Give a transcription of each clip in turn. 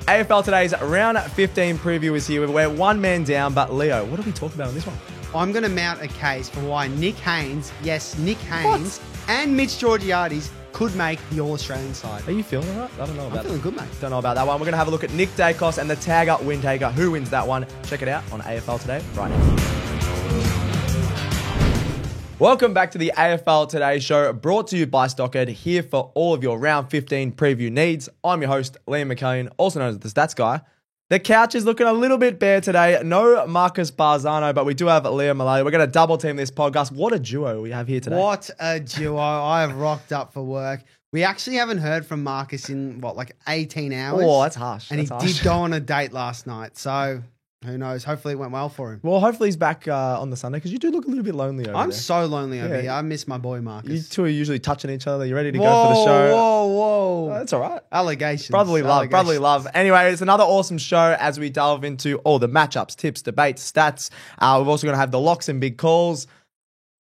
AFL Today's round 15 preview is here. We're one man down, but Leo, what are we talking about on this one? I'm going to mount a case for why Nick Haynes, and Mitch Georgiades could make the All-Australian side. Are you feeling all right? I don't know about I'm feeling good, mate. Don't know about that one. We're going to have a look at Nick Dacos and the tag-up win taker. Who wins that one? Check it out on AFL Today right now. Welcome back to the AFL Today show, brought to you by Stockhead, here for all of your round 15 preview needs. I'm your host, Liam McCain, also known as the Stats Guy. The couch is looking a little bit bare today. No Marcus Barzano, but we do have Leo Malay. We're going to double team this podcast. What a duo we have here today. What a duo. I have rocked up for work. We actually haven't heard from Marcus in, 18 hours? Oh, that's harsh. And he did go on a date last night, so who knows? Hopefully it went well for him. Well, hopefully he's back on the Sunday, because you do look a little bit lonely over there. I'm so lonely over here. I miss my boy Marcus. You two are usually touching each other. You ready to go for the show? Whoa. That's all right. Allegations. Brotherly love. Anyway, it's another awesome show as we delve into all the matchups, tips, debates, stats. We're also going to have the locks and big calls.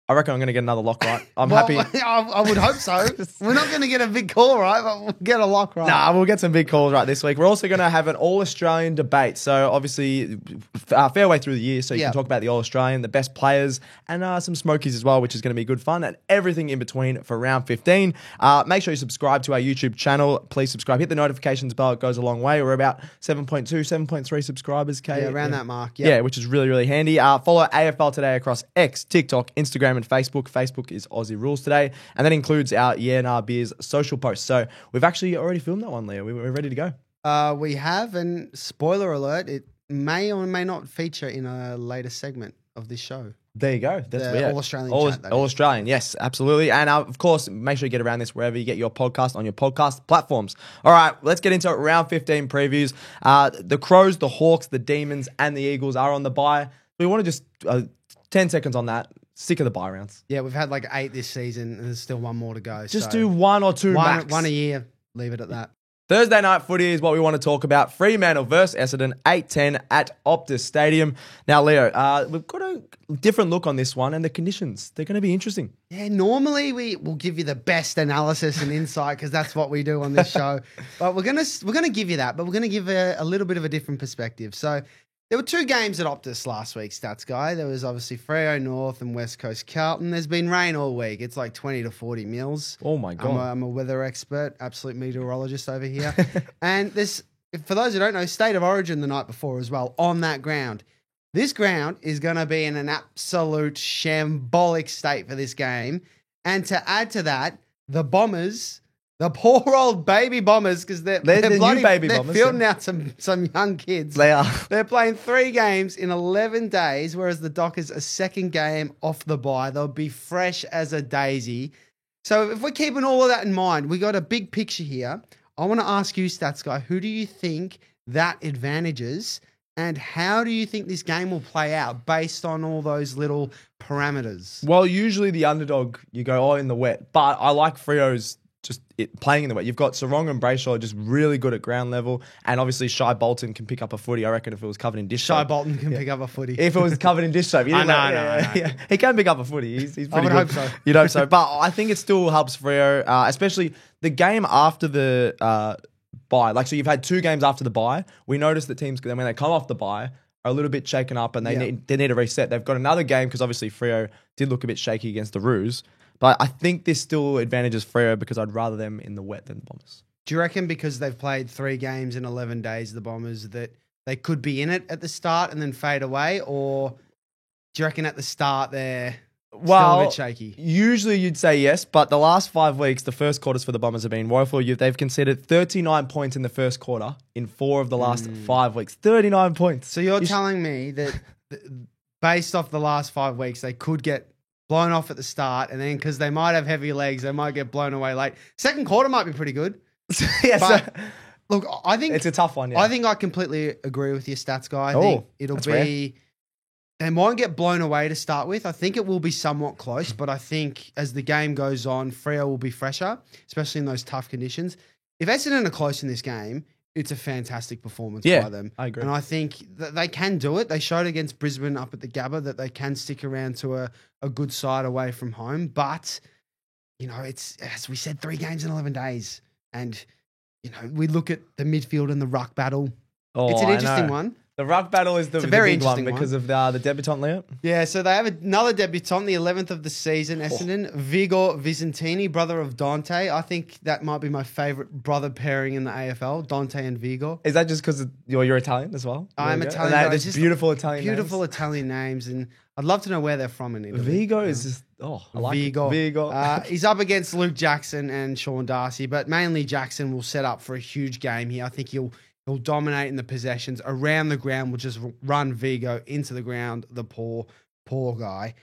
I reckon I'm going to get another lock right. I'm happy. I would hope so. We're not going to get a big call right, but we'll get a lock right. Nah, we'll get some big calls right this week. We're also going to have an All-Australian debate. So obviously, fair way through the year. So you can talk about the All-Australian, the best players, and some smokies as well, which is going to be good fun, and everything in between for round 15. Make sure you subscribe to our YouTube channel. Please subscribe. Hit the notifications bell. It goes a long way. We're about 7.2, 7.3 subscribers, Kate. Yeah, around that mark. Yeah, which is really, really handy. Follow AFL Today across X, TikTok, Instagram, and Facebook. Facebook is Aussie Rules Today, and that includes our Nah Beers social posts. So we've actually already filmed that one, Leo. We're ready to go. We have, and spoiler alert, it may or may not feature in a later segment of this show. There you go. That's the All-Australian chat. All-Australian, yes, absolutely. And of course, make sure you get around this wherever you get your podcast on your podcast platforms. All right, let's get into round 15 previews. The Crows, the Hawks, the Demons, and the Eagles are on the bye. We want to just 10 seconds on that. Sick of the bye rounds. Yeah, we've had 8 this season, and there's still one more to go. Just do one or two max. One a year. Leave it at that. Thursday night footy is what we want to talk about. Fremantle versus Essendon, 8:10 at Optus Stadium. Now, Leo, we've got a different look on this one, and the conditions, they're going to be interesting. Yeah, normally we will give you the best analysis and insight because that's what we do on this show. But we're gonna give you that, but we're going to give a little bit of a different perspective. So there were 2 games at Optus last week, Stats Guy. There was obviously Freo North and West Coast Carlton. There's been rain all week. It's 20 to 40 mils. Oh, my God. I'm a weather expert, absolute meteorologist over here. And this, for those who don't know, State of Origin the night before as well on that ground. This ground is going to be in an absolute shambolic state for this game. And to add to that, the Bombers... The poor old baby Bombers, because they're bloody, new baby they're Bombers, fielding out some young kids. They are. They're playing 3 games in 11 days, whereas the Dockers a second game off the bye. They'll be fresh as a daisy. So if we're keeping all of that in mind, we got a big picture here. I want to ask you, Stats Guy, who do you think that advantages, and how do you think this game will play out based on all those little parameters? Well, usually the underdog, you go, in the wet. But I like Freo's playing in the wet. You've got Sarong and Brayshaw just really good at ground level, and obviously Shai Bolton can pick up a footy. I reckon if it was covered in dish soap. Shai Bolton can pick up a footy. If it was covered in dish soap. I know. He can pick up a footy. He's pretty good. I would hope so. You'd hope so. But I think it still helps Freo, especially the game after the bye. So you've had 2 games after the bye. We noticed that teams, when they come off the bye, are a little bit shaken up, and they need a reset. They've got another game because obviously Freo did look a bit shaky against the Roos. But I think this still advantages Freo because I'd rather them in the wet than the Bombers. Do you reckon because they've played 3 games in 11 days, the Bombers, that they could be in it at the start and then fade away? Or do you reckon at the start they're still a bit shaky? Usually you'd say yes, but the last 5 weeks, the first quarters for the Bombers have been woeful. They've conceded 39 points in the first quarter in 4 of the last 5 weeks. 39 points. So you're telling me that based off the last 5 weeks, they could get blown off at the start, and then because they might have heavy legs, they might get blown away late. Second quarter might be pretty good. Look, I think it's a tough one. Yeah. I think I completely agree with your Stats Guy. I think it'll be rare. They won't get blown away to start with. I think it will be somewhat close, but I think as the game goes on, Freo will be fresher, especially in those tough conditions. If Essendon are close in this game, it's a fantastic performance by them. I agree. And I think that they can do it. They showed against Brisbane up at the Gabba that they can stick around to a good side away from home. But, it's, as we said, 3 games in 11 days. And, we look at the midfield and the ruck battle. Oh, It's an I interesting know. one. The ruck battle is the very big one interesting because of the debutant, Leo. Yeah, so they have another debutant, the 11th of the season, Essendon. Vigor Vicentini, brother of Dante. I think that might be my favourite brother pairing in the AFL, Dante and Vigor. Is that just because you're Italian as well? I'm There you go. Italian. And but there's just beautiful Italian Beautiful names. Italian names, and I'd love to know where they're from in Italy. Vigo is just, I like Vigo. it. Vigo. He's up against Luke Jackson and Sean Darcy, but mainly Jackson will set up for a huge game here. I think he'll dominate in the possessions around the ground. Will just run Vigo into the ground. The poor guy.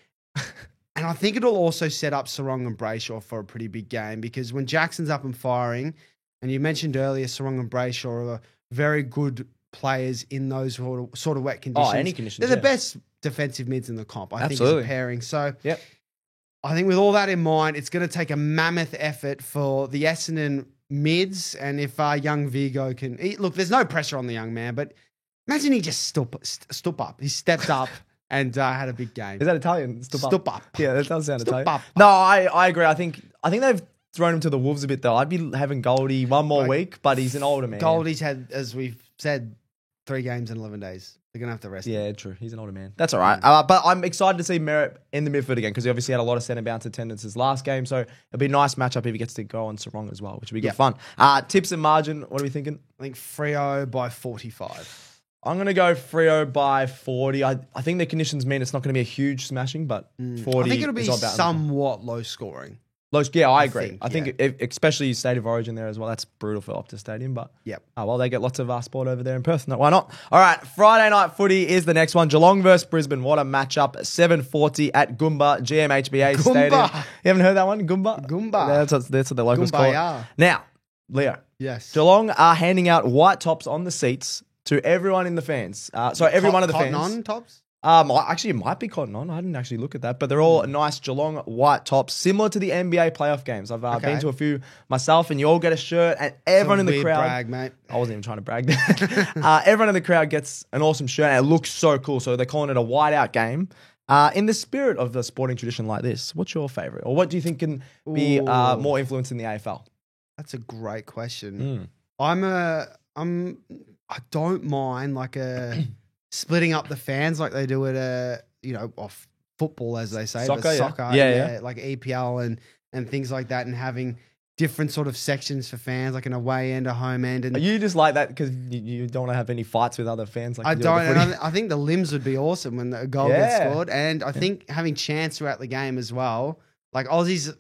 And I think it'll also set up Sarong and Brayshaw for a pretty big game because when Jackson's up and firing, and you mentioned earlier, Sarong and Brayshaw are very good players in those sort of wet conditions. Any conditions. They're the best defensive mids in the comp, I think, as Absolutely. a pairing. So Yep. I think with all that in mind, it's going to take a mammoth effort for the Essendon mids. And if young Vigo can... Look, there's no pressure on the young man, but imagine he just stood up. He stepped up and had a big game. Is that Italian? Stood up. Yeah, that does sound Stood Italian. up. No, I agree. I think they've thrown him to the wolves a bit though. I'd be having Goldie one more week, but he's an older man. Goldie's had, as we've said, 3 games in 11 days. They're going to have to rest him. Yeah, true. He's an older man. That's all right. But I'm excited to see Merritt in the midfield again because he obviously had a lot of centre bounce attendances last game. So it'll be a nice matchup if he gets to go on Sarong as well, which will be good fun. Tips and margin, what are we thinking? I think Freo by 45. I'm going to go Freo by 40. I think the conditions mean it's not going to be a huge smashing, but 40 I think it'll be is all about somewhat low scoring. Yeah, I agree. think, I think especially State of Origin there as well. That's brutal for Optus Stadium, but well, they get lots of sport over there in Perth. No, why not? All right, Friday night footy is the next one. Geelong versus Brisbane. What a matchup! 7:40 at Goomba GMHBA Stadium. You haven't heard that one, Goomba? Goomba. That's what the locals call Goombaya. it. Now, Leo. Yes. Geelong are handing out white tops on the seats to everyone in the fans. Every one of the Cotton fans. on tops? Actually, it might be cotton on. I didn't actually look at that, but they're all nice Geelong white tops, similar to the NBA playoff games. I've been to a few myself, and you all get a shirt, and everyone in the crowd. Brag, mate. I wasn't even trying to brag there. Everyone in the crowd gets an awesome shirt, and it looks so cool. So they're calling it a whiteout game. In the spirit of the sporting tradition like this, what's your favorite, or what do you think can be more influence in the AFL? That's a great question. I don't mind like splitting up the fans like they do at off football, as they say, Soccer, but yeah. soccer, Yeah. like EPL and things like that, and having different sort of sections for fans, like an away end, a home end. And You just like that because you don't want to have any fights with other fans. Like I you do at don't. the And footy. I think the limbs would be awesome when a goal gets Yeah. scored, and I think having chants throughout the game as well. Like Aussies,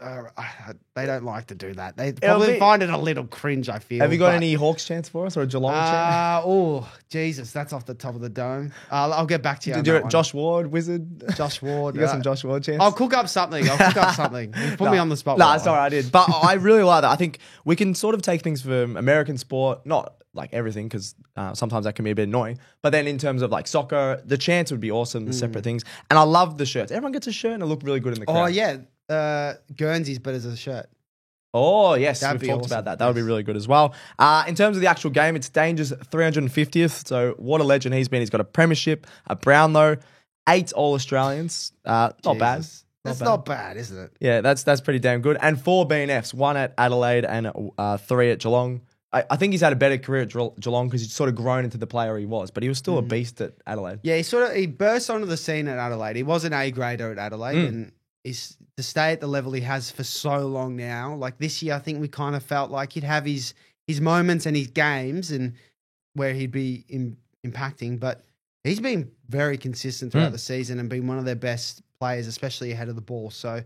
they don't like to do that. They probably find it a little cringe, I feel. Have you got any Hawks chants for us or a Geelong chant? Oh, Jesus, that's off the top of the dome. I'll get back to you on Did you that do it, one. Josh Ward, Wizard? Josh Ward. You got some Josh Ward chants? I'll cook up something. You put me on the spot. Nah, sorry, I did. But I really like that. I think we can sort of take things from American sport, not like everything, because sometimes that can be a bit annoying. But then in terms of like soccer, the chants would be awesome, the separate things. And I love the shirts. Everyone gets a shirt and it look really good in the crowd. Oh, yeah. Guernseys, but as a shirt. Oh, yes. That'd We've be talked awesome. about that. That would be really good as well. In terms of the actual game, it's Danger's 350th. So what a legend he's been. He's got a premiership, a Brownlow, 8 All-Australians. Not bad. That's not bad, isn't it? Yeah, that's pretty damn good. And 4 BNFs, 1 at Adelaide and 3 at Geelong. I think he's had a better career at Geelong because he's sort of grown into the player he was, but he was still a beast at Adelaide. Yeah, he burst onto the scene at Adelaide. He was an A-grader at Adelaide, and is to stay at the level he has for so long now. Like this year, I think we kind of felt like he'd have his moments and his games and where he'd be impacting, but he's been very consistent throughout the season and been one of their best players, especially ahead of the ball. So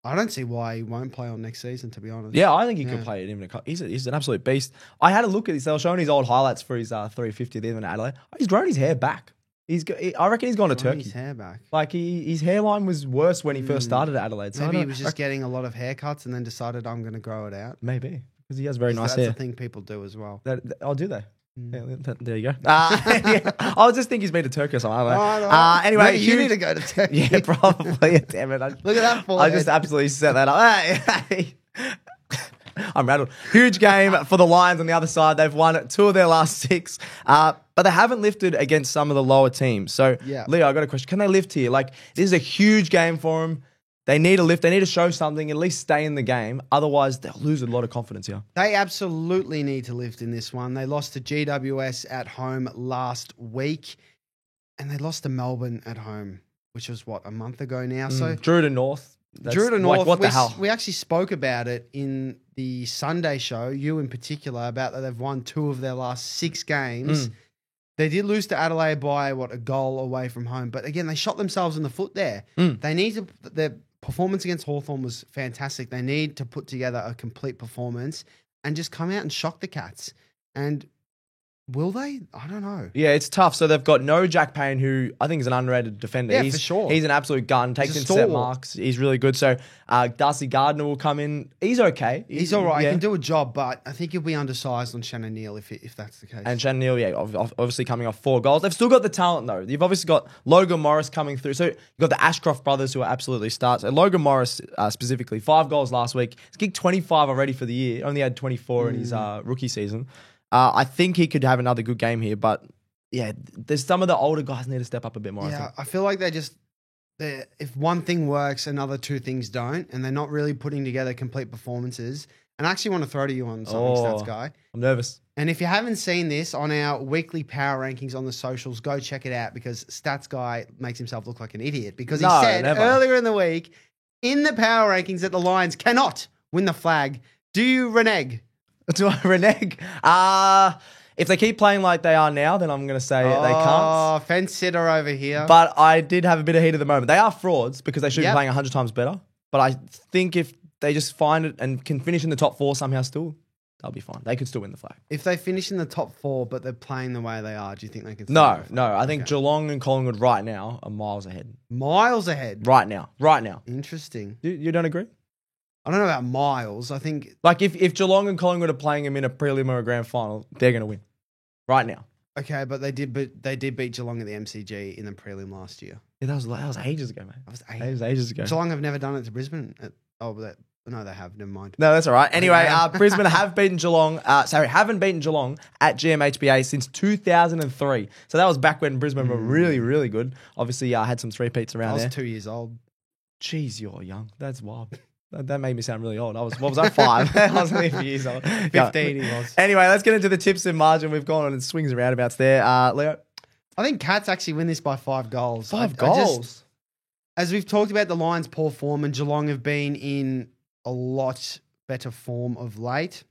I don't see why he won't play on next season, to be honest. Yeah, I think he could play it even. He's an absolute beast. I had a look at this. They were showing his old highlights for his 350 there in Adelaide. He's grown his hair back. I reckon he's gone to Turkey. His hair back. Like his hairline was worse when he first started at Adelaide. So Maybe he was just getting a lot of haircuts and then decided I'm going to grow it out. Maybe because he has very nice That's hair. the thing people do as well. Do they? Yeah, there you go. I just think he's been to Turkey or something. I don't know. Anyway, Maybe you need to go to Turkey. Yeah, probably. Damn it! Look at that I forehead. just absolutely set that up. Hey. I'm rattled. Huge game for the Lions on the other side. They've won 2 of their last 6, but they haven't lifted against some of the lower teams. So, Yeah. Leo, I got a question. Can they lift here? Like, this is a huge game for them. They need a lift. They need to show something, at least stay in the game. Otherwise, they'll lose a lot of confidence here. They absolutely need to lift in this one. They lost to GWS at home last week, and they lost to Melbourne at home, which was, a month ago now? So Drew to North. Drew to North. What the hell? We actually spoke about it in the Sunday show, you in particular, about that they've won 2 of their last 6 games. They did lose to Adelaide by, a goal away from home. But again, they shot themselves in the foot there. They need to... Their performance against Hawthorn was fantastic. They need to put together a complete performance and just come out and shock the Cats. And will they? I don't know. Yeah, it's tough. So they've got no Jack Payne, who I think is an underrated defender. Yeah, for sure. He's an absolute gun, takes intercept marks. He's really good. So Darcy Gardner will come in. He's okay. He's all right. He can do a job, but I think he'll be undersized on Shannon Neal if that's the case. And Shannon Neal, obviously coming off 4 goals. They've still got the talent, though. You've obviously got Logan Morris coming through. So you've got the Ashcroft brothers who are absolutely starts. And Logan Morris specifically, 5 goals last week. He's kicked 25 already for the year. Only had 24 in his rookie season. I think he could have another good game here, but yeah, there's some of the older guys need to step up a bit more. Yeah, I feel like if one thing works, another 2 things don't, and they're not really putting together complete performances. And I actually want to throw to you on something, Stats Guy. I'm nervous. And if you haven't seen this on our weekly power rankings on the socials, go check it out because Stats Guy makes himself look like an idiot because he said earlier in the week in the power rankings that the Lions cannot win the flag. Do you renege? Do I renege? If they keep playing like they are now, then I'm going to say they can't. Oh, fence sitter over here. But I did have a bit of heat at the moment. They are frauds because they should be playing 100 times better. But I think if they just find it and can finish in the top 4 somehow still, they'll be fine. They could still win the flag. If they finish in the top 4, but they're playing the way they are, do you think they can? No. I think Geelong and Collingwood right now are miles ahead. Miles ahead? Right now. Interesting. You don't agree? I don't know about miles. I think... Like, if Geelong and Collingwood are playing them in a prelim or a grand final, they're going to win. Right now. Okay, but they did beat Geelong at the MCG in the prelim last year. Yeah, that was ages ago, mate. That was ages ago. Geelong have never done it to Brisbane. No, they have. Never mind. No, that's all right. Anyway, Brisbane haven't beaten Geelong at GMHBA since 2003. So that was back when Brisbane were really, really good. Obviously, had some 3-peats around there. I was 2 years old. Jeez, you're young. That's wild. That made me sound really old. What was I, 5? I was only a few years old. 15 he was. Anyway, let's get into the tips and margin. We've gone on in swings and roundabouts there. Leo? I think Cats actually win this by 5 goals. 5 goals? As we've talked about the Lions' poor form, and Geelong have been in a lot better form of late.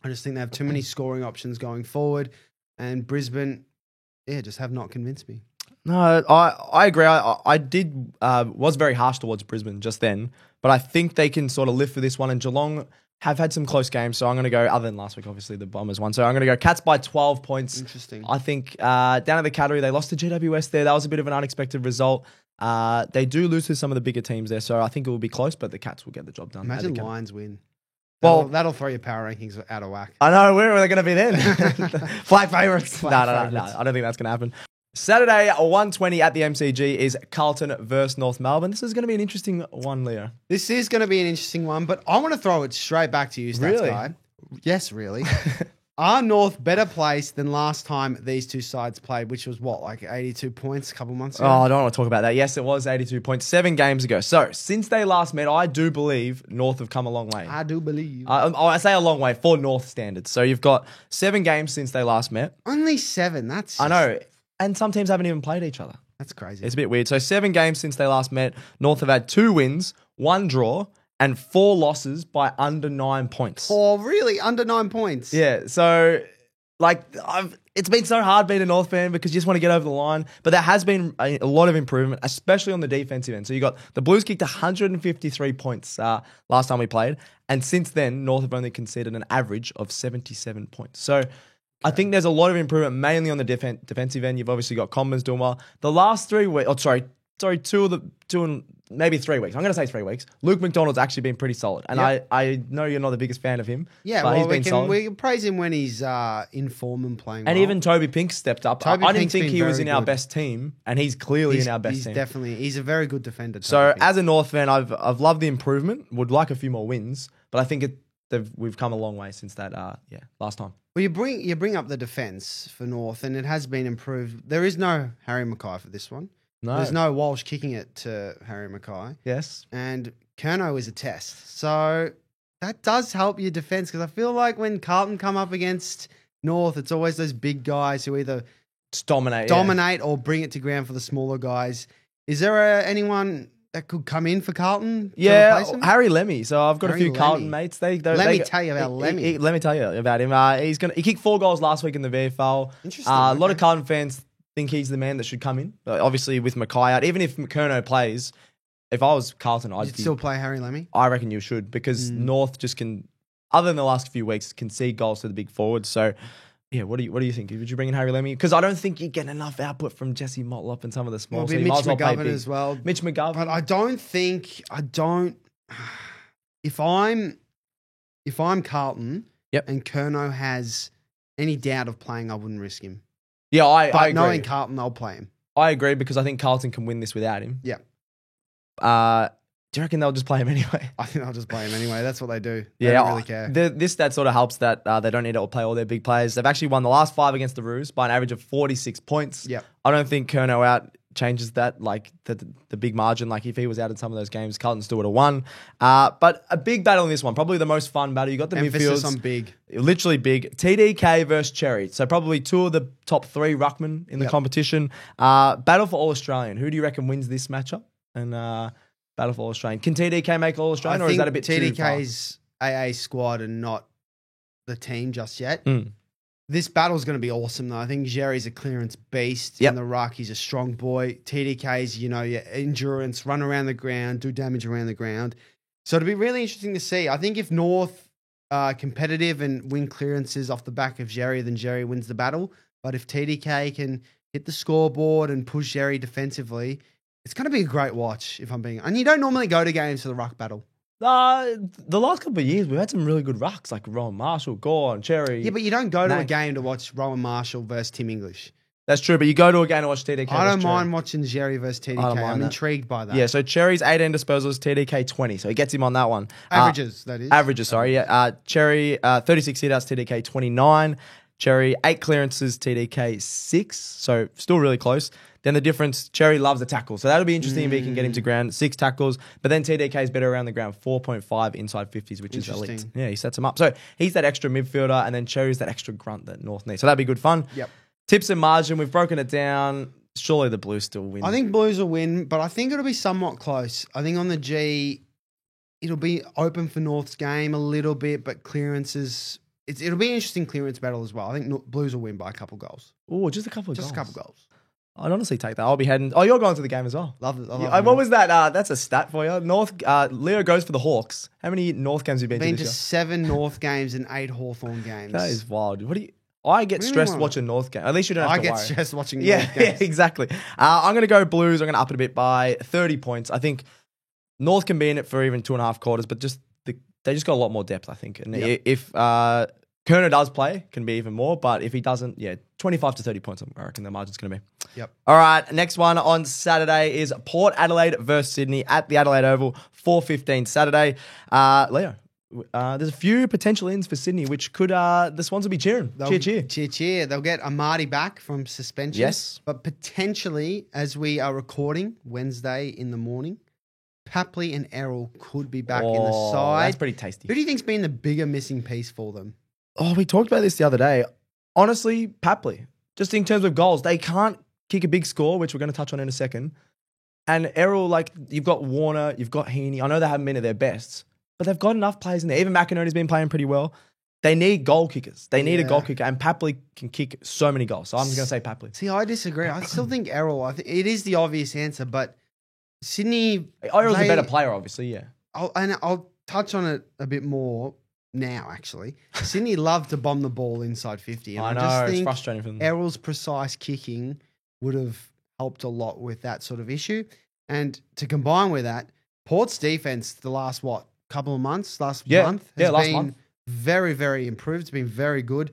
I just think they have too many scoring options going forward. And Brisbane, just have not convinced me. No, I agree. I was very harsh towards Brisbane just then, but I think they can sort of lift for this one. And Geelong have had some close games, so I'm going to go, other than last week, obviously, the Bombers won. So I'm going to go Cats by 12 points. Interesting. I think down at the Cattery, they lost to GWS there. That was a bit of an unexpected result. They do lose to some of the bigger teams there, so I think it will be close, but the Cats will get the job done. Imagine Lions win. Well, that'll throw your power rankings out of whack. I know. Where are they going to be then? Flag favourites. No. I don't think that's going to happen. Saturday, 1:20 at the MCG is Carlton versus North Melbourne. This is going to be an interesting one, Leo. This is going to be an interesting one, but I want to throw it straight back to you, Stats Guy. Yes, really. Are North better placed than last time these two sides played, which was like 82 points a couple months ago? Oh, I don't want to talk about that. Yes, it was 82 points 7 games ago. So, since they last met, I do believe North have come a long way. I do believe. I say a long way for North standards. So, you've got 7 games since they last met. Only 7. That's I know. And some teams haven't even played each other. That's crazy. It's a bit weird. So 7 games since they last met. North have had 2 wins, 1 draw, and 4 losses by under 9 points. Oh, really? Under 9 points? Yeah. So, it's been so hard being a North fan because you just want to get over the line. But there has been a lot of improvement, especially on the defensive end. So you got the Blues kicked 153 points last time we played. And since then, North have only conceded an average of 77 points. So I think there's a lot of improvement, mainly on the defensive end. You've obviously got Commons doing well. The last 3 weeks, maybe 3 weeks. I'm going to say 3 weeks. Luke McDonald's actually been pretty solid. And I know you're not the biggest fan of him. Yeah, but well, he's been solid. We can praise him when he's in form and playing and well. even Toby Pink stepped up. I didn't think he was in our best team, and he's clearly in our best team. He's a very good defender. So as a North fan, I've loved the improvement. Would like a few more wins, but I think we've come a long way since that last time. Well, you bring up the defence for North, and it has been improved. There is no Harry Mackay for this one. No. There's no Walsh kicking it to Harry Mackay. Yes. And Curnow is a test. So that does help your defense because I feel like when Carlton come up against North, it's always those big guys who either Just dominate or bring it to ground for the smaller guys. Is there anyone that could come in for Carlton? To Yeah, replace him? Harry Lemmy. So I've got Harry a few Carlton Lemmy. mates. Let me tell you about Lemmy. Let me tell you about him. He kicked 4 goals last week in the VFL. Interesting. A lot of Carlton fans think he's the man that should come in. Obviously, with Mackay out, even if Curnow plays, if I was Carlton, You'd still play Harry Lemmy? I reckon you should because North just can, other than the last few weeks, concede goals to the big forwards. So, yeah, what do you think? Would you bring in Harry Lemmy? Because I don't think you get enough output from Jesse Motlop and some of the small. Well, Mitch McGovern as well. Mitch McGovern. But I don't. If I'm Carlton, Yep. and Curnow has any doubt of playing, I wouldn't risk him. Yeah, I But agree. knowing Carlton, I'll play him. I agree because I think Carlton can win this without him. Yeah. Do you reckon they'll just play him anyway? I think I'll just play him anyway. That's what they do. They Yeah, don't really care. This stat sort of helps that they don't need to play all their big players. They've actually won the last 5 against the Roos by an average of 46 points. Yep. I don't think Curnow out changes that, like the big margin. Like if he was out in some of those games, Carlton still would have won. But a big battle in this one, probably the most fun battle. You got the Emphasis midfields, on big. literally big. TDK versus Cherry. So probably 2 of the top 3 ruckmen in the competition. Battle for All Australian. Who do you reckon wins this matchup? And battle for All Australian. Can TDK make All Australian, or is that a bit too far? TDK's AA squad and not the team just yet. This battle's going to be awesome, though. I think Jerry's a clearance beast in the ruck. He's a strong boy. TDK's, your endurance, run around the ground, do damage around the ground. So it'll be really interesting to see. I think if North are competitive and win clearances off the back of Jerry, then Jerry wins the battle. But if TDK can hit the scoreboard and push Jerry defensively, it's going to be a great watch, if I'm being... And you don't normally go to games for the ruck battle. The last couple of years, we've had some really good rucks, like Rowan Marshall, Gore, Cherry. Yeah, but you don't go to a game to watch Rowan Marshall versus Tim English. That's true, but you go to a game to watch TDK. I don't mind watching Jerry versus TDK. I'm intrigued by that. Yeah, so Cherry's 18 disposals, TDK 20, so he gets him on that one. Averages, that is. Averages, sorry. Yeah. Cherry, 36 hit-outs, TDK 29. Cherry, 8 clearances, TDK 6, so still really close. Then the difference, Cherry loves the tackle. So that'll be interesting if he can get him to ground. 6 tackles. But then TDK is better around the ground. 4.5 inside 50s, which is elite. Yeah, he sets him up. So he's that extra midfielder, and then Cherry's that extra grunt that North needs. So that'd be good fun. Yep. Tips and margin, we've broken it down. Surely the Blues still win. I think Blues will win, but I think it'll be somewhat close. I think on the G, it'll be open for North's game a little bit, but clearances... It'll be an interesting clearance battle as well. I think Blues will win by a couple goals. Oh, just a couple of goals. Just a couple goals. I'd honestly take that. I'll be heading... Oh, you're going to the game as well. Love it. What was that? That's a stat for you. North. Leo goes for the Hawks. How many North games have you been to this year? 7 North games and 8 Hawthorn games. That is wild. I get stressed watching North games. At least you don't have to worry. I get stressed watching North games. Yeah, exactly. I'm going to go Blues. I'm going to up it a bit by 30 points. I think North can be in it for even 2.5 quarters, but they just got a lot more depth, I think. And if Curnow does play, can be even more. But if he doesn't, 25 to 30 points, I reckon the margin's going to be. Yep. All right, next one on Saturday is Port Adelaide versus Sydney at the Adelaide Oval, 4:15 Saturday. Leo, there's a few potential ins for Sydney, which could the Swans will be cheering. Cheer. Cheer. They'll get Amadi back from suspension. Yes. But potentially, as we are recording Wednesday in the morning, Papley and Errol could be back in the side. That's pretty tasty. Who do you think's been the bigger missing piece for them? Oh, we talked about this the other day. Honestly, Papley. Just in terms of goals, they can't kick a big score, which we're going to touch on in a second. And Errol, you've got Warner, you've got Heaney. I know they haven't been at their best, but they've got enough players in there. Even McInerney's been playing pretty well. They need goal kickers. They need a goal kicker, and Papley can kick so many goals. So I'm just going to say Papley. See, I disagree. I still think Errol. I think it is the obvious answer, but Sydney... Errol's a better player, obviously, yeah. I'll touch on it a bit more now, actually. Sydney love to bomb the ball inside 50. And I know, just think it's frustrating for them. Errol's precise kicking would have helped a lot with that sort of issue. And to combine with that, Port's defense the last, couple of months, last month, has been very, very improved. It's been very good.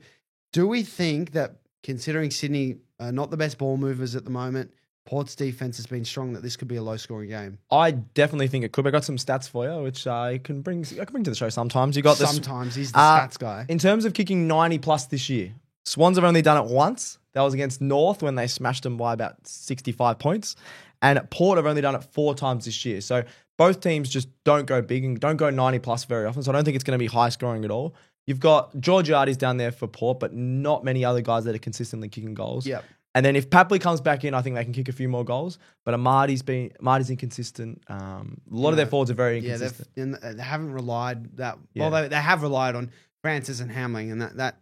Do we think that, considering Sydney are not the best ball movers at the moment, Port's defense has been strong, that this could be a low-scoring game? I definitely think it could. I got some stats for you, which I can bring to the show sometimes. You got this. Sometimes he's the stats guy. In terms of kicking 90 plus this year, Swans have only done it once. That was against North when they smashed them by about 65 points. And Port have only done it 4 times this year. So both teams just don't go big and don't go 90 plus very often. So I don't think it's going to be high scoring at all. You've got Georgiades down there for Port, but not many other guys that are consistently kicking goals. Yep. And then if Papley comes back in, I think they can kick a few more goals. But Marty's inconsistent. A lot of their forwards are very inconsistent. Yeah, they haven't relied that. Yeah. Well, they have relied on Francis and Hamling, and that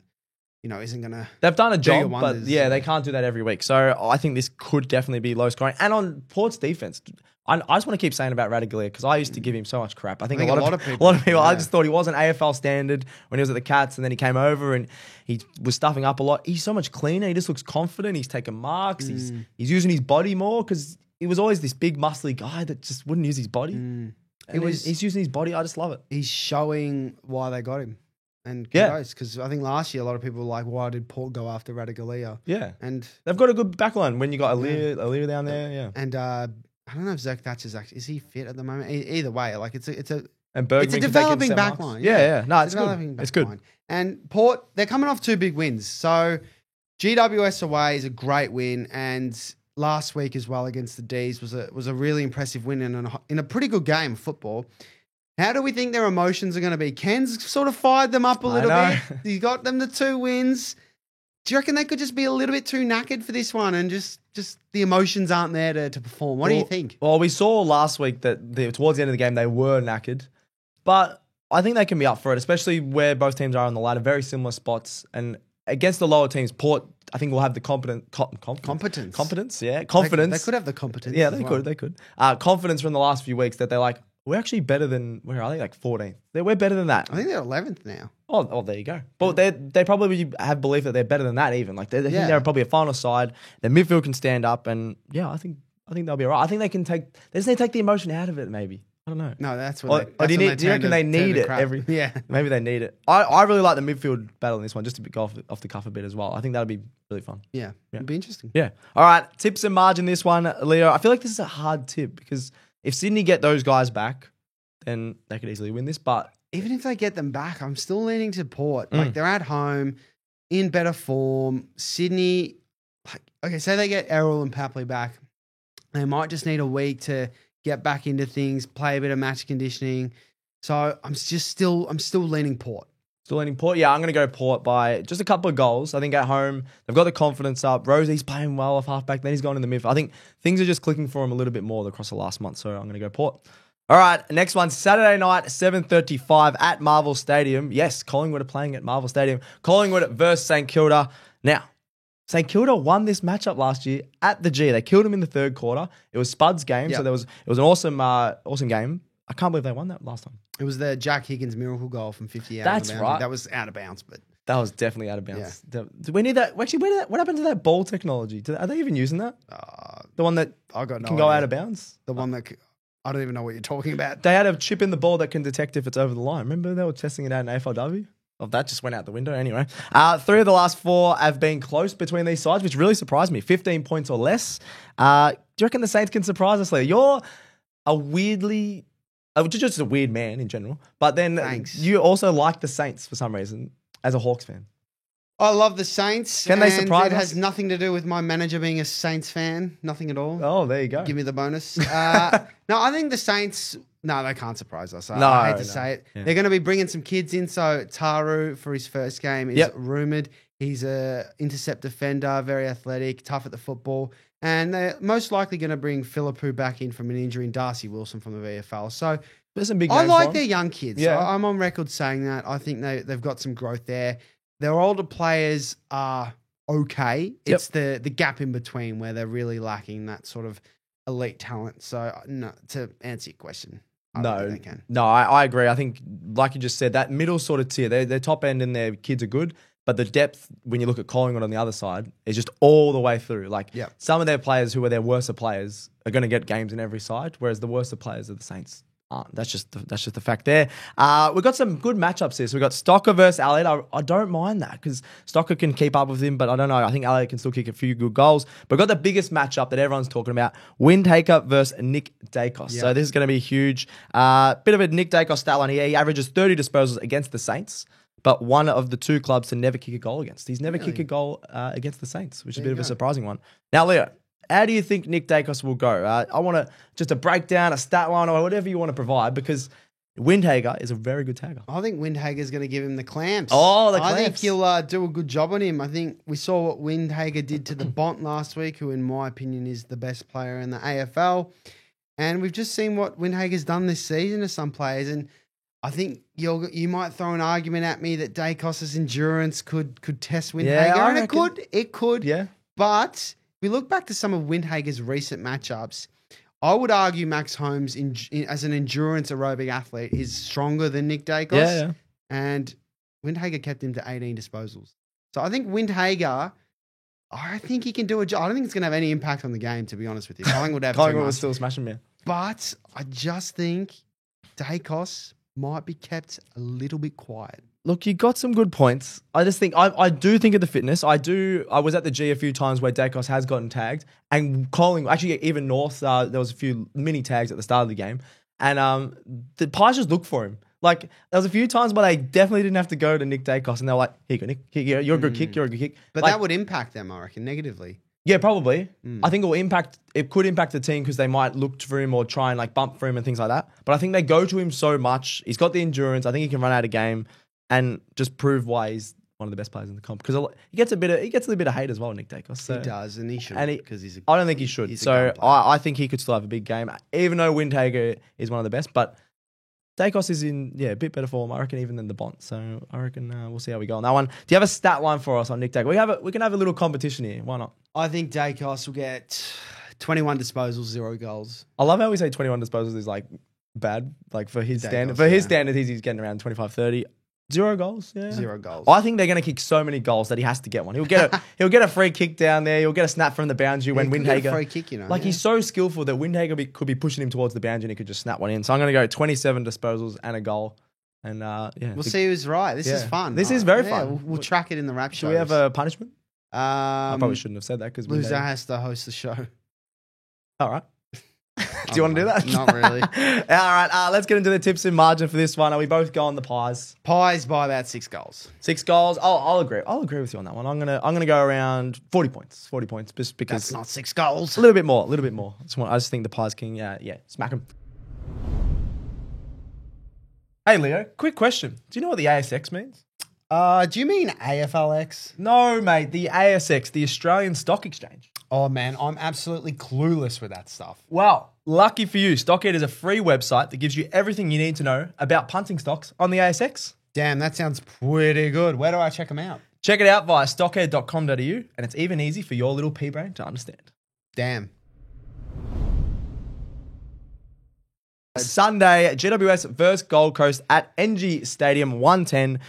isn't going to. They've done a job, but they can't do that every week. So I think this could definitely be low scoring. And on Port's defense, I just want to keep saying about Radaglia because I used to give him so much crap. I think a lot of people. I just thought he wasn't AFL standard when he was at the Cats, and then he came over and he was stuffing up a lot. He's so much cleaner. He just looks confident. He's taking marks. He's using his body more because he was always this big muscly guy that just wouldn't use his body. He's using his body. I just love it. He's showing why they got him. And because I think last year a lot of people were like, why did Port go after Radaglia? Yeah, and they've got a good backline when you got Alir down there. Yeah, and I don't know if Zach Thatcher's is he fit at the moment? Either way, like it's a developing backline. Yeah. No, it's good. It's good. And Port, they're coming off 2 big wins. So GWS away is a great win, and last week as well against the D's was a really impressive win in a pretty good game of football. How do we think their emotions are going to be? Ken's sort of fired them up a little bit. He got them the 2 wins. Do you reckon they could just be a little bit too knackered for this one and just the emotions aren't there to perform? What do you think? Well, we saw last week that towards the end of the game they were knackered. But I think they can be up for it, especially where both teams are on the ladder, very similar spots. And against the lower teams, Port, I think, will have the competence. Yeah, confidence. They could have the competence. Yeah, they could. Confidence from the last few weeks that they're like, we're actually better than, where are they? Like 14th. We're better than that. I think they're 11th now. Oh, there you go. But they probably have belief that they're better than that even. Like they think they're probably a final side. Their midfield can stand up, and I think they'll be all right. I think they just need to take the emotion out of it maybe. I don't know. No, that's what do you reckon they need it? Maybe they need it. I really like the midfield battle in this one, just to go off the cuff a bit as well. I think that'll be really fun. Yeah. It'd be interesting. Yeah. All right. Tips and margin this one, Leo. I feel like this is a hard tip because if Sydney get those guys back, then they could easily win this. But even if they get them back, I'm still leaning to Port. Like they're at home, in better form. Sydney, say they get Errol and Papley back. They might just need a week to get back into things, play a bit of match conditioning. So I'm still leaning Port. Still leaning Port? Yeah, I'm going to go Port by just a couple of goals. I think at home, they've got the confidence up. Rosie's playing well off halfback. Then he's gone in the midfield. I think things are just clicking for him a little bit more across the last month. So I'm going to go Port. All right, next one, Saturday night, 7:35 at Marvel Stadium. Yes, Collingwood are playing at Marvel Stadium. Collingwood versus St Kilda. Now, St Kilda won this matchup last year at the G. They killed them in the 3rd quarter. It was Spud's game, so it was an awesome game. I can't believe they won that last time. It was the Jack Higgins miracle goal from 50 out. That's right. That was out of bounds, but that was definitely out of bounds. Yeah. Do we need that? Actually, what happened to that ball technology? Are they even using that? The one that can go out of bounds? The one that... I don't even know what you're talking about. They had a chip in the ball that can detect if it's over the line. Remember they were testing it out in AFLW? Well, that just went out the window anyway. 3 of the last 4 have been close between these sides, which really surprised me. 15 points or less. Do you reckon the Saints can surprise us, Leo? You're just a weird man in general. But then you also like the Saints for some reason as a Hawks fan. I love the Saints. Can they surprise us? It has nothing to do with my manager being a Saints fan. Nothing at all. Oh, there you go. Give me the bonus. No, I think the Saints... No, they can't surprise us. I hate to say it. Yeah. They're going to be bringing some kids in. So Taru, for his first game, is rumoured. He's an intercept defender, very athletic, tough at the football. And they're most likely going to bring Philippou back in from an injury and Darcy Wilson from the VFL. So there's some big I like their young kids. Yeah. I'm on record saying that. I think they've got some growth there. Their older players are okay. It's the gap in between where they're really lacking that sort of elite talent. So no, to answer your question, I agree. I think, like you just said, that middle sort of tier, their top end and their kids are good, but the depth, when you look at Collingwood on the other side, is just all the way through. Like some of their players who are their worst players are going to get games in every side, whereas the worst players are the Saints. That's just the fact there. We've got some good matchups here. So we've got Stocker versus Elliott. I don't mind that because Stocker can keep up with him, but I don't know. I think Elliott can still kick a few good goals. But we've got the biggest matchup that everyone's talking about, Windhaker versus Nick Dacos. So this is going to be huge. Bit of a Nick Dacos stat line here. He averages 30 disposals against the Saints, but one of the 2 clubs to never kick a goal against. He's never kicked a goal against the Saints, which is a bit of a surprising one. Now, Leo, How do you think Nick Dacos will go? I want to just a breakdown, a stat line, or whatever you want to provide, because Windhager is a very good tagger. I think Windhager's going to give him the clamps. Oh, the clamps. I think he'll do a good job on him. I think we saw what Windhager did to the Bont last week, who in my opinion is the best player in the AFL. And we've just seen what Windhager's done this season to some players. And I think you might throw an argument at me that Dacos' endurance could test Windhager. Yeah, and it could. Yeah. But if we look back to some of Windhager's recent matchups, I would argue Max Holmes, as an endurance aerobic athlete, is stronger than Nick Dacos. Yeah. And Windhager kept him to 18 disposals. So I think Windhager, I think he can do a job. I don't think it's going to have any impact on the game, to be honest with you. Collingwood was still smashing me. But I just think Dacos might be kept a little bit quiet. Look, you got some good points. I just think I do think of the fitness. I was at the G a few times where Dacos has gotten tagged, and Collingwood, actually even North, there was a few mini tags at the start of the game, and the Pies just looked for him. Like there was a few times where they definitely didn't have to go to Nick Dacos, and they're like, "Here you go, Nick. Here, you're a good kick. You're a good kick." But like, that would impact them, I reckon, negatively. Yeah, probably. I think it could impact the team because they might look for him or try and like bump for him and things like that. But I think they go to him so much. He's got the endurance. I think he can run out of game and just prove why he's one of the best players in the comp. Because he gets a little bit of hate as well, Nick Dacos. So. He does, and he should. Because I don't think he should. So I think he could still have a big game, even though Windhager is one of the best. But Dacos is in a bit better form, I reckon, even than the Bont. So I reckon we'll see how we go on that one. Do you have a stat line for us on Nick Dacos? We can have a little competition here. Why not? I think Dacos will get 21 disposals, 0 goals. I love how we say 21 disposals is like bad, like for his standard. For his standard, he's getting around 25, 30. 0 goals, yeah. 0 goals. I think they're going to kick so many goals that he has to get one. He'll get a free kick down there. He'll get a snap from the boundary when Windhager. Free kick, he's so skillful that Windhager could be pushing him towards the boundary and he could just snap one in. So I'm going to go 27 disposals and a goal. And we'll see who's right. This is fun. This is very fun. We'll track it in the wrap show. Should we have a punishment? I probably shouldn't have said that because loser has to host the show. All right. Do you want to do that? Not really. All right, let's get into the tips and margin for this one. Are we both going the Pies? Pies by about 6 goals. 6 goals. I'll agree. I'll agree with you on that one. I'm gonna go around 40 points. 40 points, just because that's not 6 goals. A little bit more. I just think the Pies can, smack them. Hey Leo, quick question. Do you know what the ASX means? Do you mean AFLX? No, mate. The ASX, the Australian Stock Exchange. Oh, man, I'm absolutely clueless with that stuff. Well, lucky for you, Stockhead is a free website that gives you everything you need to know about punting stocks on the ASX. Damn, that sounds pretty good. Where do I check them out? Check it out via stockhead.com.au, and it's even easy for your little pea brain to understand. Damn. Sunday, GWS versus Gold Coast at NG Stadium, 110.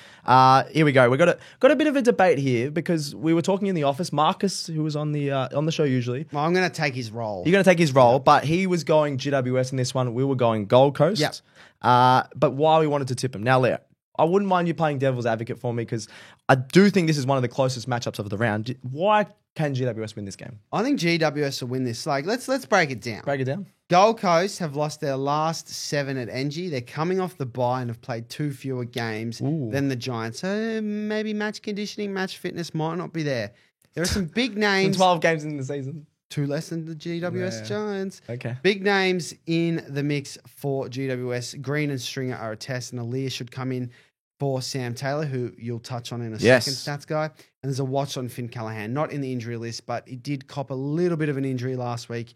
Here we go. We've got a bit of a debate here because we were talking in the office. Marcus, who was on the show usually. Well, I'm going to take his role. You're going to take his role, but he was going GWS in this one. We were going Gold Coast. Yep. But why we wanted to tip him. Now, Leo, I wouldn't mind you playing devil's advocate for me because I do think this is one of the closest matchups of the round. Why can GWS win this game? I think GWS will win this. Like, let's break it down. Break it down. Gold Coast have lost their last 7 at NG. They're coming off the bye and have played 2 fewer games than the Giants. So maybe match conditioning, match fitness might not be there. There are some big names. 12 games in the season. 2 less than the GWS Giants. Okay. Big names in the mix for GWS. Green and Stringer are a test, and Aaliyah should come in for Sam Taylor, who you'll touch on in a second, stats guy. And there's a watch on Finn Callahan. Not in the injury list, but he did cop a little bit of an injury last week.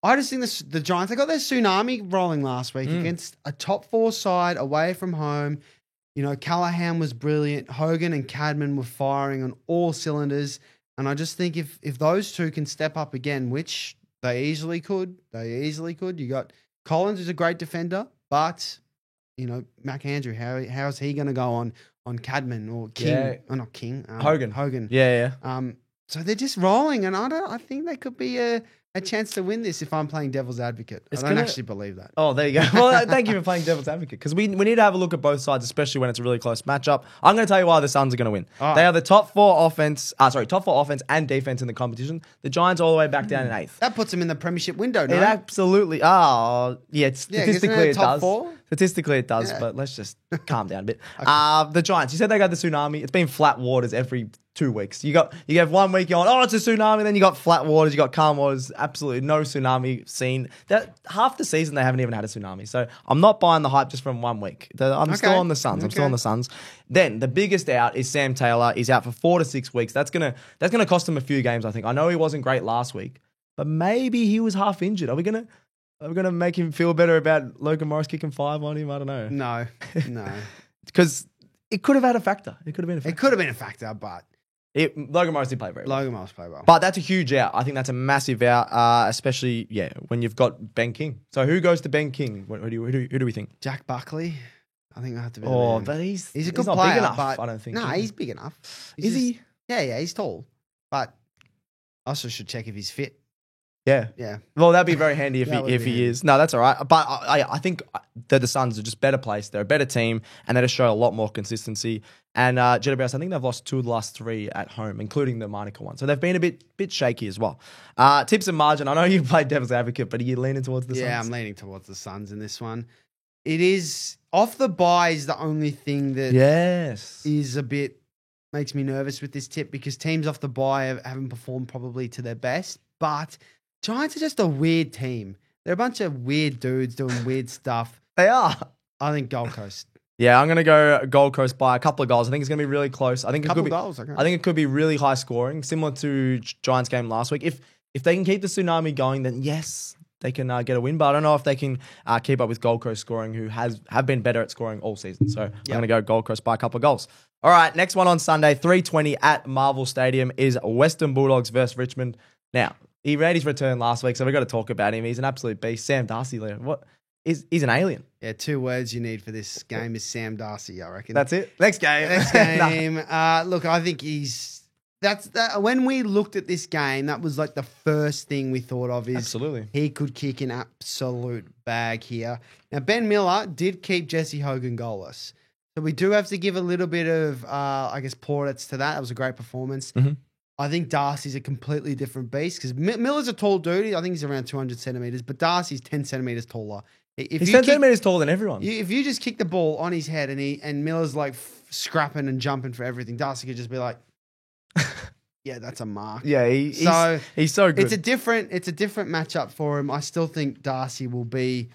I just think the Giants, they got their tsunami rolling last week against a top 4 side away from home. You know, Callahan was brilliant. Hogan and Cadman were firing on all cylinders. And I just think if those two can step up again, which they easily could. You got Collins, who's a great defender, but, you know, Mac Andrew, how is he going to go on Cadman or King? Yeah. Oh, not King. Hogan. Hogan. Yeah. So they're just rolling, and I think they could be a a chance to win this if I'm playing devil's advocate. I don't actually believe that. Oh, there you go. Well, thank you for playing devil's advocate because we need to have a look at both sides, especially when it's a really close matchup. I'm going to tell you why the Suns are going to win. Right. They are the top four offense and defense in the competition. The Giants all the way back down in 8th. That puts them in the premiership window, no? It absolutely. Oh, yeah. Statistically, it does. 4? Statistically, it does, but let's just calm down a bit. Okay. The Giants, you said they got the tsunami. It's been flat waters every 2 weeks. You have 1 week going, oh, it's a tsunami. Then you got flat waters, you got calm waters. Absolutely no tsunami seen. That half the season they haven't even had a tsunami. So I'm not buying the hype just from 1 week. I'm still on the Suns. I'm still on the Suns. Then the biggest out is Sam Taylor. He's out for 4 to 6 weeks. That's gonna cost him a few games. I think. I know he wasn't great last week, but maybe he was half injured. Are we gonna make him feel better about Logan Morris kicking 5 on him? I don't know. No. Because it could have had a factor. It could have been a factor, but Logan Morris did play very well. Logan Morris played well. But that's a huge out. I think that's a massive out, especially, when you've got Ben King. So who goes to Ben King? Who do we think? Jack Buckley. I think I have to be but he's a good not player, big enough, but I don't think. No, he's big enough. Is he? Yeah, he's tall. But I also should check if he's fit. Yeah. Well, that'd be very handy if he is. No, that's all right. But I think that the Suns are just better placed. They're a better team, and they just show a lot more consistency. And Jeddah Browse, I think they've lost 2 of the last 3 at home, including the Monaco one. So they've been a bit shaky as well. Tips and margin. I know you played devil's advocate, but are you leaning towards the Suns? Yeah, I'm leaning towards the Suns in this one. It is off the bye is the only thing that is a bit makes me nervous with this tip because teams off the bye haven't performed probably to their best, but Giants are just a weird team. They're a bunch of weird dudes doing weird stuff. They are. I think Gold Coast. Yeah, I'm going to go Gold Coast by a couple of goals. I think it's going to be really close. I think it could be really high scoring, similar to Giants game last week. If they can keep the tsunami going, then yes, they can get a win. But I don't know if they can keep up with Gold Coast scoring, who have been better at scoring all season. So I'm going to go Gold Coast by a couple of goals. All right, next one on Sunday, 3:20 at Marvel Stadium is Western Bulldogs versus Richmond. Now, he made his return last week, so we've got to talk about him. He's an absolute beast. Sam Darcy, he's an alien. Yeah, 2 words you need for this game is Sam Darcy, I reckon. That's it. Next game. Look, I think when we looked at this game, that was like the first thing we thought of is absolutely he could kick an absolute bag here. Now, Ben Miller did keep Jesse Hogan goalless. So we do have to give a little bit of, plaudits to that. That was a great performance. Mm-hmm. I think Darcy's a completely different beast because Miller's a tall dude. I think he's around 200 centimeters, but Darcy's 10 centimeters taller. He's 10 centimeters taller than everyone. If you just kick the ball on his head and Miller's like scrapping and jumping for everything, Darcy could just be like, yeah, that's a mark. Yeah, he's so good. It's a different matchup for him. I still think Darcy will be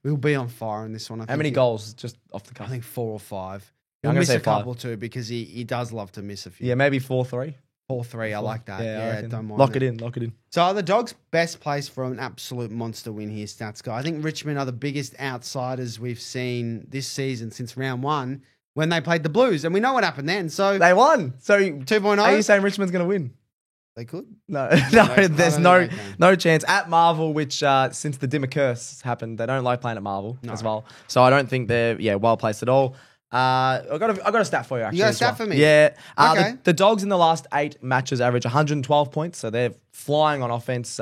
on fire in this one. How many goals just off the cuff? I think 4 or 5. He'll miss a couple too because he does love to miss a few. Yeah, maybe 4-3. 4-3, I like that. Yeah, don't mind. Lock it in. So are the Dogs best placed for an absolute monster win here, Stats Guy? I think Richmond are the biggest outsiders we've seen this season since round 1 when they played the Blues. And we know what happened then. So they won. So 2.0. Are you saying Richmond's going to win? They could. No, there's no chance. At Marvel, which since the Dimmer curse happened, they don't like playing at Marvel as well. So I don't think they're well placed at all. I got a stat for you, actually. You got a stat for me? Yeah. Okay. The Dogs in the last 8 matches average 112 points, so they're flying on offense.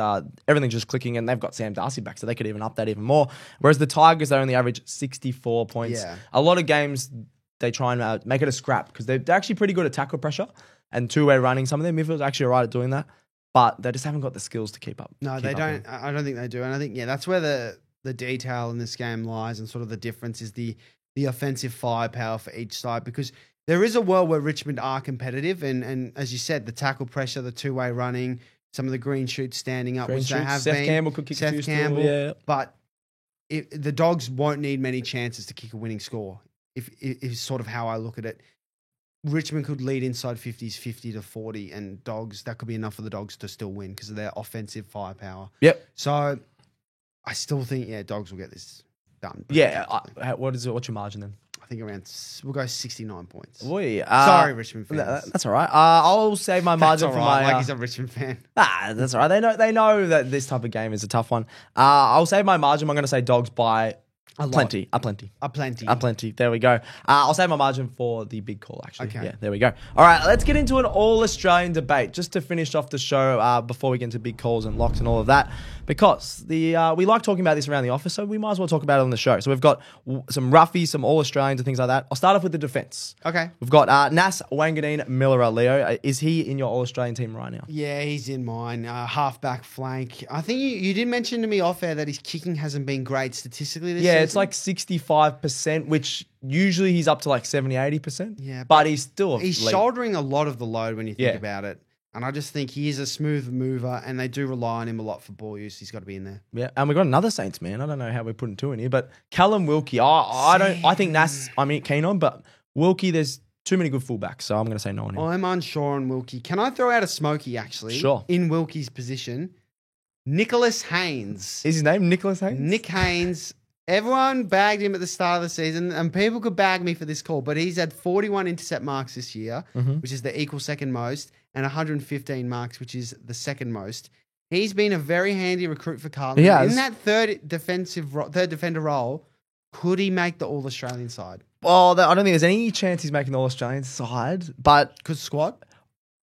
Everything's just clicking, and they've got Sam Darcy back, so they could even up that even more. Whereas the Tigers, they only average 64 points. Yeah. A lot of games, they try and make it a scrap because they're actually pretty good at tackle pressure and two-way running. Some of their midfielders are actually all right at doing that, but they just haven't got the skills to keep up. No, they don't. I don't think they do. And I think, that's where the detail in this game lies, and sort of the difference is the offensive firepower for each side, because there is a world where Richmond are competitive, and as you said, the tackle pressure, the two-way running, some of the green shoots standing up, which they have been. Seth Campbell could kick Seth Campbell, yeah. But the Dogs won't need many chances to kick a winning score. If sort of how I look at it. Richmond could lead inside 50s, 50-40, and Dogs, that could be enough for the Dogs to still win because of their offensive firepower. Yep. So I still think, Dogs will get this done. Yeah. What's your margin then? I think we'll go 69 points. Boy, sorry, Richmond fans. That's all right. I'll save my margin for my. Like he's a Richmond fan. That's all right. They know that this type of game is a tough one. I'll save my margin. I'm going to say Dogs by A lot. Plenty. A plenty. Plenty. There we go. I'll save my margin for the big call, actually. Okay. Yeah, there we go. All right, let's get into an all-Australian debate just to finish off the show before we get into big calls and locks and all of that, because we like talking about this around the office, so we might as well talk about it on the show. So we've got some roughies, some all-Australians and things like that. I'll start off with the defence. Okay. We've got Nas Wanganeen Miller, Leo. Is he in your all-Australian team right now? Yeah, he's in mine. Halfback flank. I think you did mention to me off air that his kicking hasn't been great statistically this season. Yeah, it's like 65%, which usually he's up to like 70, 80%. Yeah, but he's still he's elite. shouldering a lot of the load when you think Yeah. about it. And I just think he is a smooth mover, and they do rely on him a lot for ball use. He's got to be in there. Yeah, and we've got another Saints man. I don't know how we're putting two in here, but Callum Wilkie. I think Nas I'm keen on, but Wilkie, there's too many good fullbacks, so I'm going to say no on him. I'm unsure on Wilkie. Can I throw out a smoky, actually? Sure. In Wilkie's position, Nicholas Haynes. Is his name Nicholas Haynes? Nick Haynes. Everyone bagged him at the start of the season, and people could bag me for this call, but he's had 41 intercept marks this year, which is the equal second most, and 115 marks, which is the second most. He's been a very handy recruit for Carlton. He has. In that third defender role, could he make the All-Australian side? Well, I don't think there's any chance he's making the All-Australian side, but Could squad?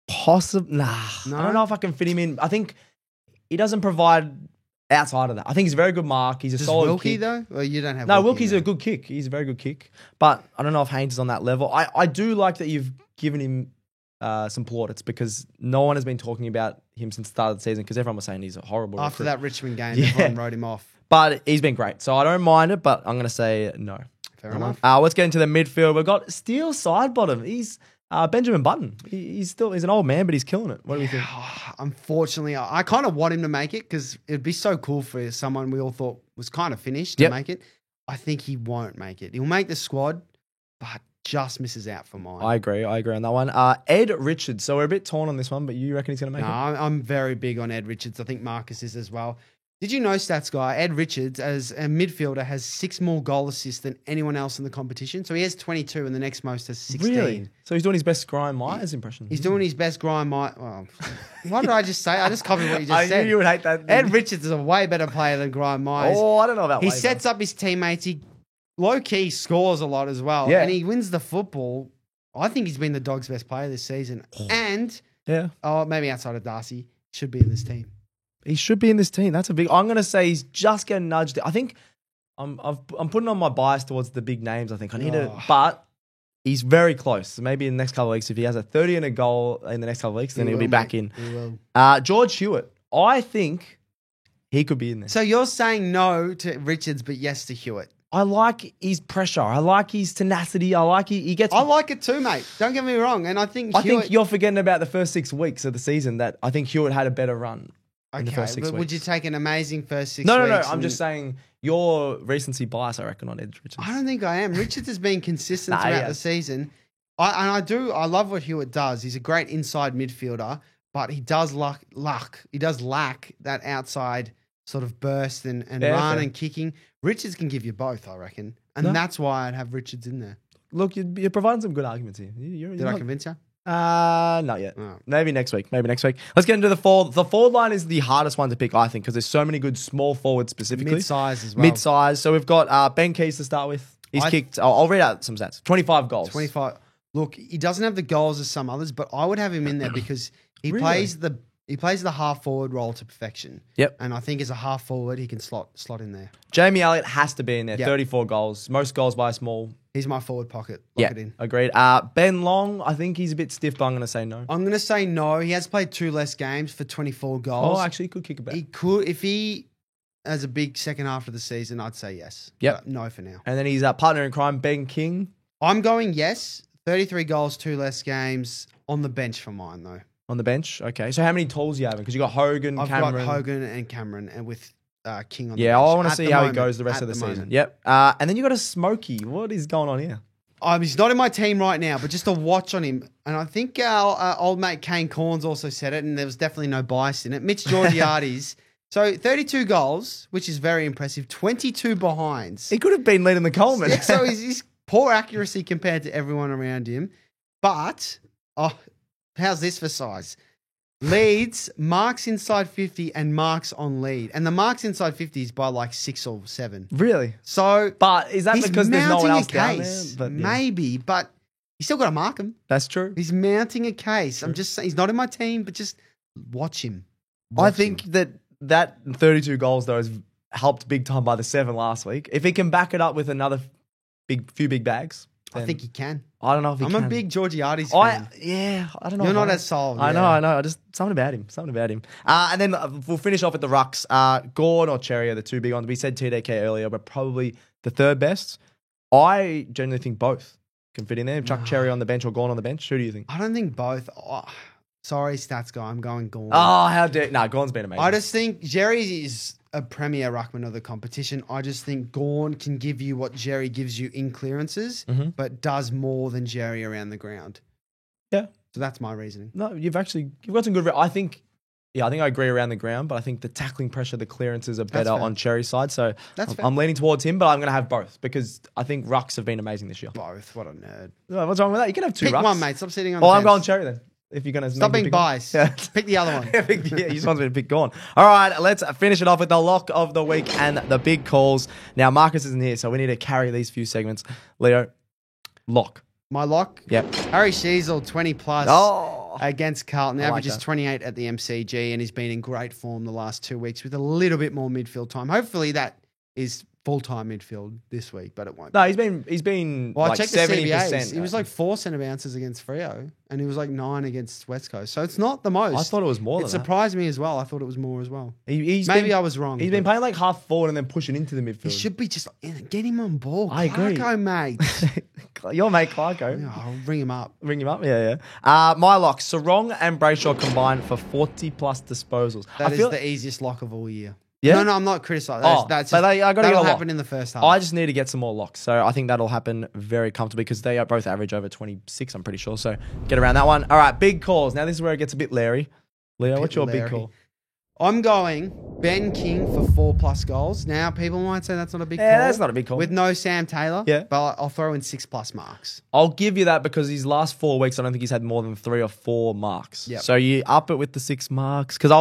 possibly. Nah. No? I don't know if I can fit him in. I think he doesn't provide outside of that. I think he's a very good mark. He's a Does solid Wilkie, kick. though? Well, you don't have No, Wilkie Wilkie's there. a good kick. He's a very good kick. But I don't know if Haynes is on that level. I do like that you've given him some plaudits, because no one has been talking about him since the start of the season, because everyone was saying he's a horrible After recruit. that Richmond game, Yeah. everyone wrote him off. But he's been great. So I don't mind it, but I'm going to say no. Fair enough. Let's get into the midfield. We've got Steele side bottom. He's Benjamin Button. He's an old man, but he's killing it. What do we think? Unfortunately, I kind of want him to make it, because it'd be so cool for someone we all thought was kind of finished to Yep. make it. I think he won't make it. He'll make the squad, but just misses out for mine. I agree on that one. Ed Richards. So we're a bit torn on this one, but you reckon he's going to make No, it? I'm very big on Ed Richards. I think Marcus is as well. Did you know, Stats Guy, Ed Richards, as a midfielder, has 6 more goal assists than anyone else in the competition? So he has 22, and the next most has 16. Really? So he's doing his best Graham Myers impression. He's doing his best grind. Well, what did I just say? I just copied what you just I said. knew you would hate that. Ed Richards is a way better player than Grime Myers. Oh, I don't know about He way sets up his teammates. He low-key scores a lot as well. Yeah. And he wins the football. I think he's been the Dogs' best player this season. And, Yeah. maybe outside of Darcy, should be in this team. He should be in this team. That's a big. I'm going to say he's just getting nudged. I think I'm putting on my bias towards the big names. I think I need to, but he's very close. So maybe in the next couple of weeks, if he has a 30 and a goal in the next couple of weeks, then he'll be back in. He will. George Hewitt. I think he could be in there. So you're saying no to Richards, but yes to Hewitt. I like his pressure. I like his tenacity. I like he gets. I like it too, mate. Don't get me wrong. And I think Hewitt... think you're forgetting about the first 6 weeks of the season. That I think Hewitt had a better run. In the first 6 but weeks. would you take an amazing first 6 No. weeks? I'm just saying your recency bias, I reckon, on Ed Richards. I don't think I am. Richards has been consistent Nah, he throughout the has. season. I love what Hewitt does. He's a great inside midfielder, but he does He does lack that outside sort of burst and Yeah, run fair. and kicking. Richards can give you both, I reckon. And No. that's why I'd have Richards in there. Look, you're providing some good arguments here. Did I convince you? Not yet. Oh. Maybe next week. Let's get into the forward. The forward line is the hardest one to pick, I think, because there's so many good small forwards specifically. Mid-size as well. Mid-size. So we've got Ben Keys to start with. He's kicked. I'll read out some stats. 25 goals. 25. Look, he doesn't have the goals as some others, but I would have him in there because he Really? plays the half forward role to perfection. Yep. And I think as a half forward, he can slot in there. Jamie Elliott has to be in there. Yep. 34 goals. Most goals by a small. He's my forward pocket. Lock it in. Agreed. Ben Long, I think he's a bit stiff, but I'm going to say no. I'm going to say no. He has played 2 less games for 24 goals. Oh, actually, he could kick it back. He could, if he has a big second half of the season, I'd say yes. Yep. But no for now. And then he's partner in crime, Ben King. I'm going yes. 33 goals, 2 less games on the bench for mine, though. On the bench. Okay. So how many tools you having? Because you got Hogan, I've Cameron. got Hogan and Cameron, and with King on the Yeah, bench. I want to At see the how moment. he goes the rest At of the season. moment. Yep. And then you got a Smokey. What is going on here? He's not in my team right now, but just a watch on him. And I think our old mate Kane Corns also said it, and there was definitely no bias in it. Mitch Georgiades. So 32 goals, which is very impressive. 22 behinds. He could have been leading the Coleman. Yeah, so he's poor accuracy compared to everyone around him. But, how's this for size? Leads, marks inside 50 and marks on lead. And the marks inside 50 is by like 6 or 7. Really? So, but is that because there's no one else down there? But, maybe, but you still got to mark him. That's true. He's mounting a case. True. I'm just saying, he's not in my team, but just watch him. I think that 32 goals, though, is helped big time by the 7 last week. If he can back it up with another few big bags. I think he can. I don't know if he can. I'm a big Georgiades fan. I don't know. You're not as sold. I know. Just something about him. And then we'll finish off with the rucks. Gorn or Cherry are the 2 big ones. We said TDK earlier, but probably the 3rd best. I generally think both can fit in there. Chuck Cherry on the bench or Gorn on the bench. Who do you think? I don't think both. Oh, sorry, stats guy. I'm going Gorn. Oh, how dare... Nah, Gorn's been amazing. I just think Jerry is a premier ruckman of the competition. I just think Gorn can give you what Jerry gives you in clearances, but does more than Jerry around the ground. Yeah. So that's my reasoning. No, you've got some good... I think I agree around the ground, but I think the tackling pressure, the clearances are better on Cherry's side. So I'm leaning towards him, but I'm going to have both because I think rucks have been amazing this year. Both? What a nerd. What's wrong with that? You can have 2 rucks. Pick one, mate. Stop sitting on the fence. I'm going Cherry then. If you're going to stop being biased. Yeah. Pick the other one. He just wants me to pick Gorn. All right, let's finish it off with the lock of the week and the big calls. Now, Marcus isn't here, so we need to carry these few segments. Leo, lock. My lock? Yep. Harry Sheezel, 20 plus. Oh. Against Carlton. Averages 28 at the MCG, and he's been in great form the last 2 weeks with a little bit more midfield time. Hopefully that is full-time midfield this week, but it won't. No, he's been well, like I checked 70%. The CBAs. He was like 4 centre bounces against Freo, and he was like 9 against West Coast. So it's not the most. I thought it was more than that. It surprised me as well. I thought it was more as well. Maybe I was wrong. He's been playing like half forward and then pushing into the midfield. He should be just get him on ball. I agree. Clarko, mate. Your mate Clarko. Yeah, I'll ring him up. Yeah. My lock, Sarong and Brayshaw combined for 40 plus disposals. That is the easiest lock of all year. Yeah? No, I'm not criticising. That'll happen in the first half. I just need to get some more locks. So I think that'll happen very comfortably because they are both average over 26, I'm pretty sure. So get around that one. All right, big calls. Now this is where it gets a bit Larry. Leo, what's your big call? I'm going Ben King for 4 plus goals. Now, people might say that's not a big call. Yeah, that's not a big call. With no Sam Taylor. Yeah. But I'll throw in 6 plus marks. I'll give you that because his last 4 weeks, I don't think he's had more than 3 or 4 marks. Yep. So you up it with the 6 marks because I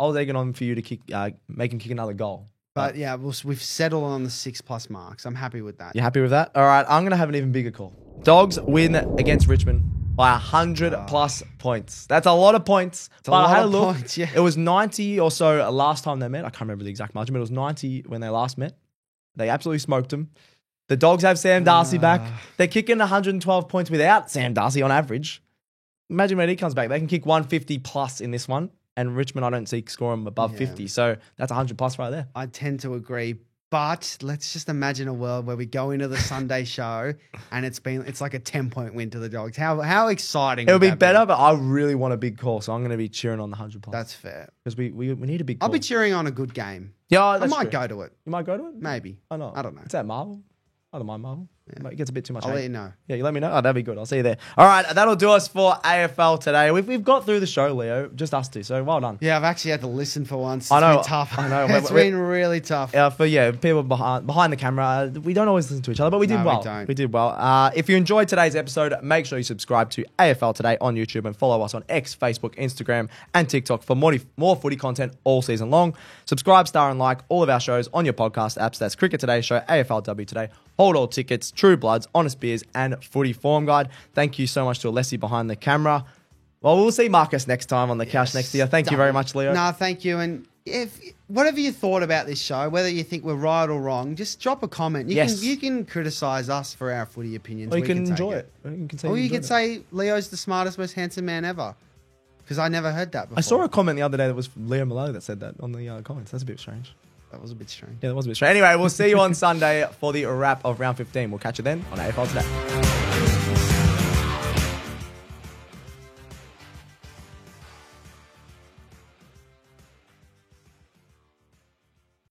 was egging on for you to make him kick another goal. But yeah, we've settled on the 6 plus marks. I'm happy with that. You happy with that? All right, I'm going to have an even bigger call. Dogs win against Richmond by 100 plus points. That's a lot of points. But I had a look. Points, yeah. It was 90 or so last time they met. I can't remember the exact margin, but it was 90 when they last met. They absolutely smoked them. The Dogs have Sam Darcy back. They're kicking 112 points without Sam Darcy on average. Imagine when he comes back. They can kick 150 plus in this one. And Richmond, I don't see scoring above 50. So that's 100 plus right there. I tend to agree. But let's just imagine a world where we go into the Sunday show and it's like a 10-point win to the Dogs. How exciting! It'll be better, but I really want a big call, so I'm going to be cheering on the 100 plus. That's fair because we need a big call. I'll be cheering on a good game. Yeah, I might go to it. You might go to it? Maybe. I don't know. It's at Marvel. I don't mind Marvel. Yeah. It gets a bit too much. I'll let you know. Yeah, you let me know. Oh, that'd be good. I'll see you there. All right, that'll do us for AFL today. We've got through the show, Leo. Just us two. So well done. Yeah, I've actually had to listen for once. It's I know. been tough. I know. It's been really tough. For people behind the camera, we don't always listen to each other, but we did well. We don't. We did well. If you enjoyed today's episode, make sure you subscribe to AFL Today on YouTube and follow us on X, Facebook, Instagram, and TikTok for more footy content all season long. Subscribe, star, and like all of our shows on your podcast apps. That's Cricket Today Show, AFLW Today, Hold All Tickets, True Bloods, Honest Beers, and Footy Form Guide. Thank you so much to Alessi behind the camera. Well, we'll see Marcus next time on the couch next year. Thank you very much, Leo. No, thank you. And if whatever you thought about this show, whether you think we're right or wrong, just drop a comment. You can criticise us for our footy opinions. Or you can enjoy it. Or you can say Leo's the smartest, most handsome man ever. Because I never heard that before. I saw a comment the other day that was Leo Malo that said that on the comments. That's a bit strange. That was a bit strange. Yeah, that was a bit strange. Anyway, we'll see you on Sunday for the wrap of round 15. We'll catch you then on AFL Today.